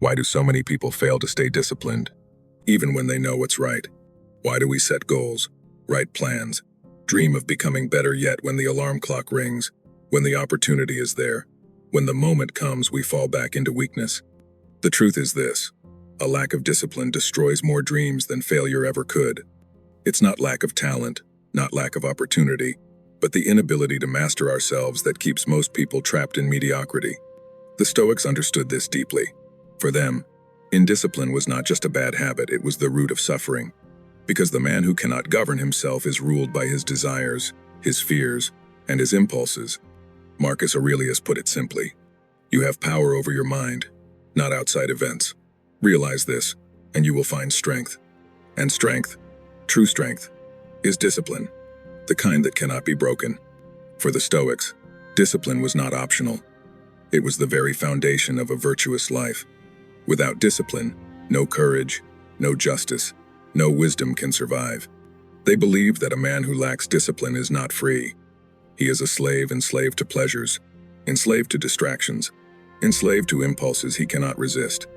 Why do so many people fail to stay disciplined, even when they know what's right? Why do we set goals, write plans, dream of becoming better, yet when the alarm clock rings, when the opportunity is there, when the moment comes, we fall back into weakness? The truth is this: a lack of discipline destroys more dreams than failure ever could. It's not lack of talent, not lack of opportunity, but the inability to master ourselves that keeps most people trapped in mediocrity. The Stoics understood this deeply. For them, indiscipline was not just a bad habit, it was the root of suffering. Because the man who cannot govern himself is ruled by his desires, his fears, and his impulses. Marcus Aurelius put it simply: you have power over your mind, not outside events. Realize this, and you will find strength. And strength, true strength, is discipline, the kind that cannot be broken. For the Stoics, discipline was not optional. It was the very foundation of a virtuous life. Without discipline, no courage, no justice, no wisdom can survive. They believed that a man who lacks discipline is not free. He is a slave, enslaved to pleasures, enslaved to distractions, enslaved to impulses he cannot resist.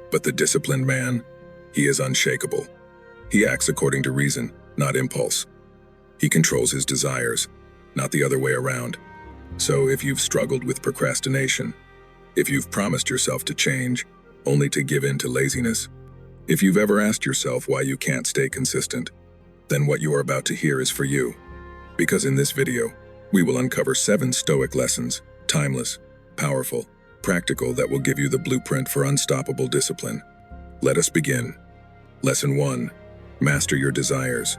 But the disciplined man, he is unshakable. He acts according to reason, not impulse. He controls his desires, not the other way around. So if you've struggled with procrastination, if you've promised yourself to change, only to give in to laziness, if you've ever asked yourself why you can't stay consistent, then what you are about to hear is for you. Because in this video, we will uncover 7 Stoic lessons, timeless, powerful, practical, that will give you the blueprint for unstoppable discipline. Let us begin. Lesson 1. Master your desires.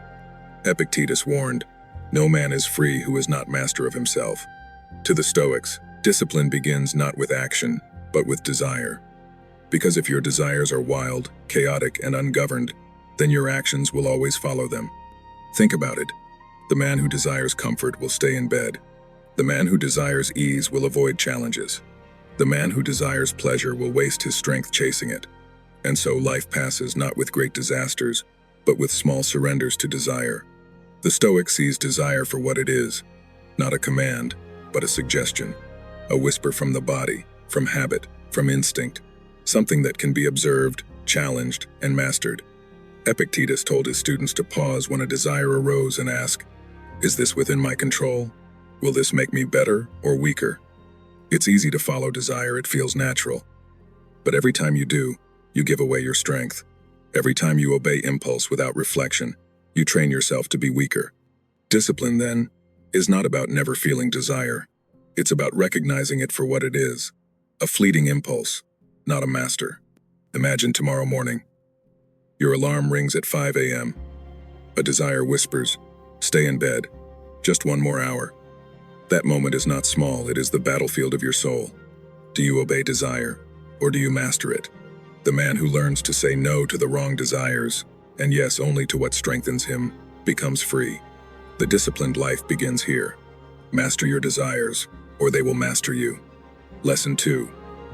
Epictetus warned, "No man is free who is not master of himself." To the Stoics, discipline begins not with action, but with desire. Because if your desires are wild, chaotic, and ungoverned, then your actions will always follow them. Think about it. The man who desires comfort will stay in bed. The man who desires ease will avoid challenges. The man who desires pleasure will waste his strength chasing it. And so life passes not with great disasters, but with small surrenders to desire. The Stoic sees desire for what it is, not a command, but a suggestion, a whisper from the body, from habit, from instinct, something that can be observed, challenged, and mastered. Epictetus told his students to pause when a desire arose and ask, "Is this within my control? Will this make me better or weaker?" It's easy to follow desire, it feels natural. But every time you do, you give away your strength. Every time you obey impulse without reflection, you train yourself to be weaker. Discipline, then, is not about never feeling desire. It's about recognizing it for what it is, a fleeting impulse, not a master. Imagine tomorrow morning. Your alarm rings at 5 a.m. A desire whispers, "Stay in bed, just one more hour." That moment is not small, it is the battlefield of your soul. Do you obey desire, or do you master it? The man who learns to say no to the wrong desires, and yes only to what strengthens him, becomes free. The disciplined life begins here. Master your desires, or they will master you. Lesson 2.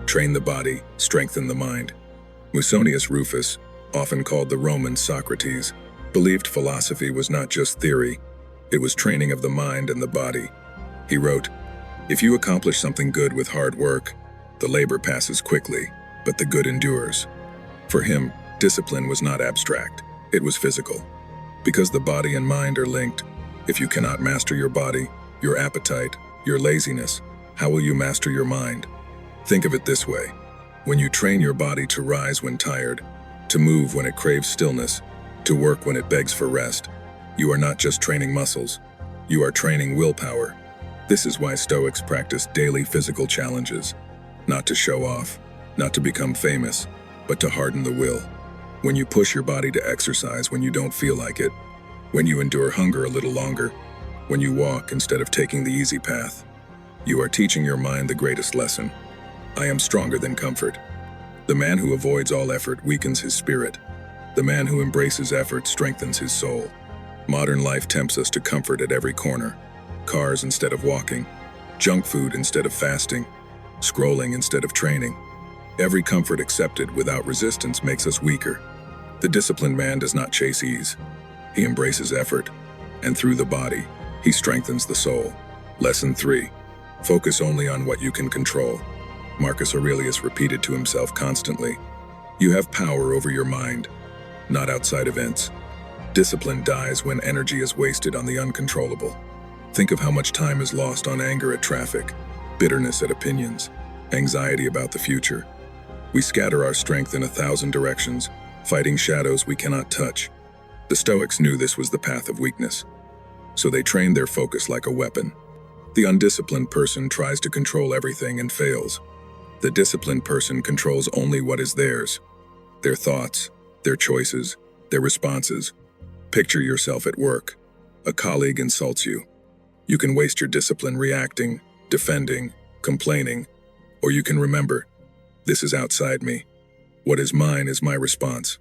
Train the body, strengthen the mind. Musonius Rufus, often called the Roman Socrates, believed philosophy was not just theory, it was training of the mind and the body. He wrote, "If you accomplish something good with hard work, the labor passes quickly, but the good endures." For him, discipline was not abstract, it was physical. Because the body and mind are linked, if you cannot master your body, your appetite, your laziness, how will you master your mind? Think of it this way. When you train your body to rise when tired, to move when it craves stillness, to work when it begs for rest, you are not just training muscles, you are training willpower. This is why Stoics practice daily physical challenges, not to show off, not to become famous, but to harden the will. When you push your body to exercise when you don't feel like it, when you endure hunger a little longer, when you walk instead of taking the easy path, you are teaching your mind the greatest lesson. I am stronger than comfort. The man who avoids all effort weakens his spirit. The man who embraces effort strengthens his soul. Modern life tempts us to comfort at every corner. Cars instead of walking, junk food instead of fasting, scrolling instead of training. Every comfort accepted without resistance makes us weaker. The disciplined man does not chase ease. He embraces effort, and through the body, he strengthens the soul. Lesson 3. Focus only on what you can control. Marcus Aurelius repeated to himself constantly, You have power over your mind, not outside events. Discipline dies when energy is wasted on the uncontrollable. Think of how much time is lost on anger at traffic, bitterness at opinions, anxiety about the future. We scatter our strength in 1,000 directions, fighting shadows we cannot touch. The Stoics knew this was the path of weakness, so they trained their focus like a weapon. The undisciplined person tries to control everything and fails. The disciplined person controls only what is theirs: their thoughts, their choices, their responses. Picture yourself at work. A colleague insults you. You can waste your discipline reacting, defending, complaining, or you can remember, this is outside me. What is mine is my response.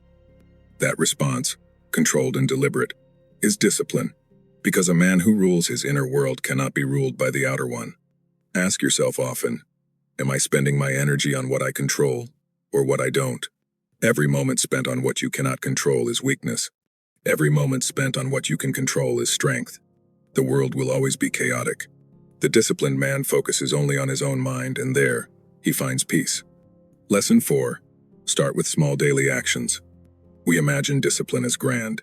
That response, controlled and deliberate, is discipline, because a man who rules his inner world cannot be ruled by the outer one. Ask yourself often, am I spending my energy on what I control or what I don't? Every moment spent on what you cannot control is weakness. Every moment spent on what you can control is strength. The world will always be chaotic. The disciplined man focuses only on his own mind, and there, he finds peace. Lesson 4. Start with small daily actions. We imagine discipline as grand.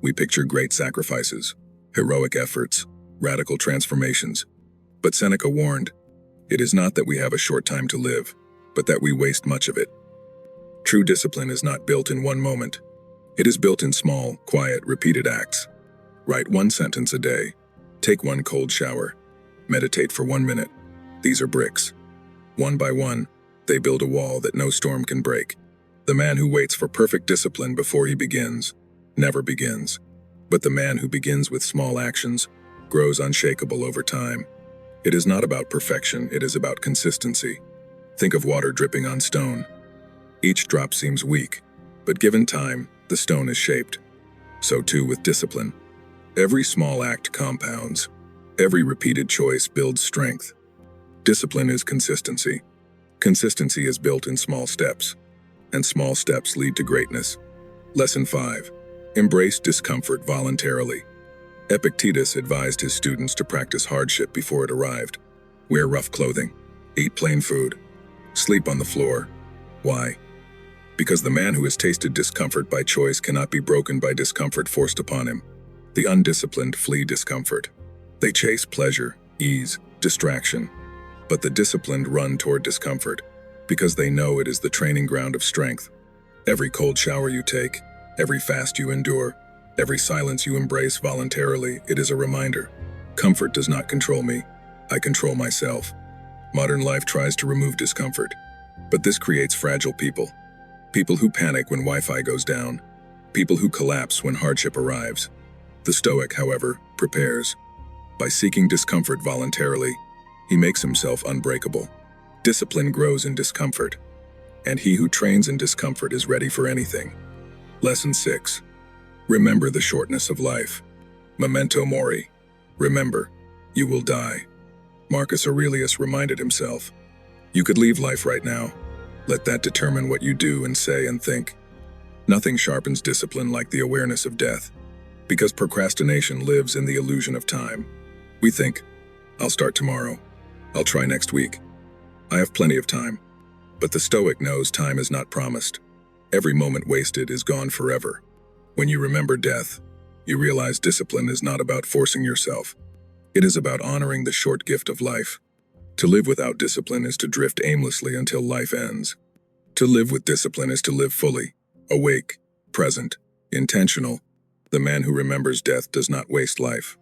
We picture great sacrifices, heroic efforts, radical transformations. But Seneca warned, it is not that we have a short time to live, but that we waste much of it. True discipline is not built in one moment. It is built in small, quiet, repeated acts. Write 1 sentence a day. Take 1 cold shower. Meditate for 1 minute. These are bricks. One by one, they build a wall that no storm can break. The man who waits for perfect discipline before he begins, never begins. But the man who begins with small actions grows unshakable over time. It is not about perfection, it is about consistency. Think of water dripping on stone. Each drop seems weak, but given time, the stone is shaped. So too with discipline. Every small act compounds. Every repeated choice builds strength. Discipline is consistency. Consistency is built in small steps, and small steps lead to greatness. Lesson 5. Embrace discomfort voluntarily. Epictetus advised his students to practice hardship before it arrived. Wear rough clothing. Eat plain food. Sleep on the floor. Why? Because the man who has tasted discomfort by choice cannot be broken by discomfort forced upon him. The undisciplined flee discomfort. They chase pleasure, ease, distraction. But the disciplined run toward discomfort, because they know it is the training ground of strength. Every cold shower you take, every fast you endure, every silence you embrace voluntarily, it is a reminder. Comfort does not control me. I control myself. Modern life tries to remove discomfort, but this creates fragile people. People who panic when Wi-Fi goes down. People who collapse when hardship arrives. The Stoic, however, prepares. By seeking discomfort voluntarily, he makes himself unbreakable. Discipline grows in discomfort, and he who trains in discomfort is ready for anything. Lesson 6. Remember the shortness of life. Memento mori. Remember, you will die. Marcus Aurelius reminded himself, you could leave life right now. Let that determine what you do and say and think. Nothing sharpens discipline like the awareness of death, because procrastination lives in the illusion of time. We think, I'll start tomorrow. I'll try next week. I have plenty of time. But the Stoic knows time is not promised. Every moment wasted is gone forever. When you remember death, you realize discipline is not about forcing yourself. It is about honoring the short gift of life. To live without discipline is to drift aimlessly until life ends. To live with discipline is to live fully, awake, present, intentional. The man who remembers death does not waste life.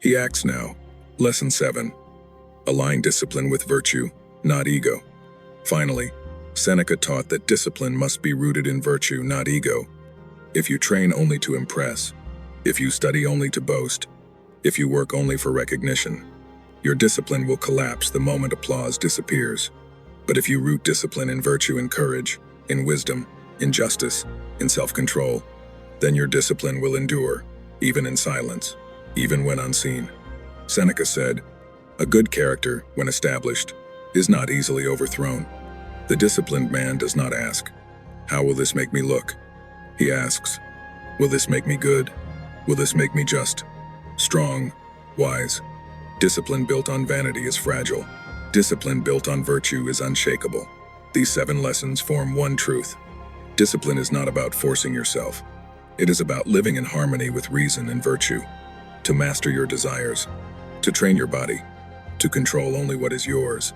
He acts now. Lesson 7. Align discipline with virtue, not ego. Finally, Seneca taught that discipline must be rooted in virtue, not ego. If you train only to impress, if you study only to boast, if you work only for recognition, your discipline will collapse the moment applause disappears. But if you root discipline in virtue and courage, in wisdom, in justice, in self-control, then your discipline will endure, even in silence, even when unseen. Seneca said, a good character, when established, is not easily overthrown. The disciplined man does not ask, how will this make me look? He asks, will this make me good? Will this make me just, strong, wise? Discipline built on vanity is fragile. Discipline built on virtue is unshakable. These 7 lessons form one truth. Discipline is not about forcing yourself. It is about living in harmony with reason and virtue, to master your desires, to train your body, to control only what is yours,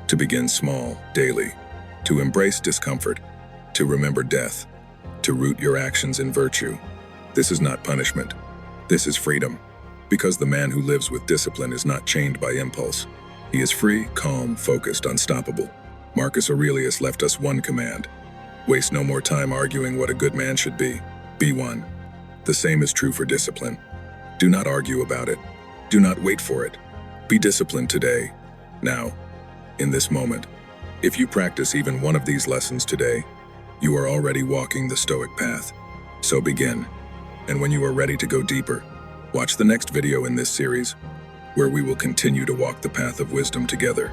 to begin small, daily, to embrace discomfort, to remember death, to root your actions in virtue. This is not punishment. This is freedom, because the man who lives with discipline is not chained by impulse. He is free, calm, focused, unstoppable. Marcus Aurelius left us one command: waste no more time arguing what a good man should be. Be one. The same is true for discipline. Do not argue about it. Do not wait for it. Be disciplined today, now, in this moment. If you practice even one of these lessons today, you are already walking the Stoic path. So begin. And when you are ready to go deeper, watch the next video in this series, where we will continue to walk the path of wisdom together.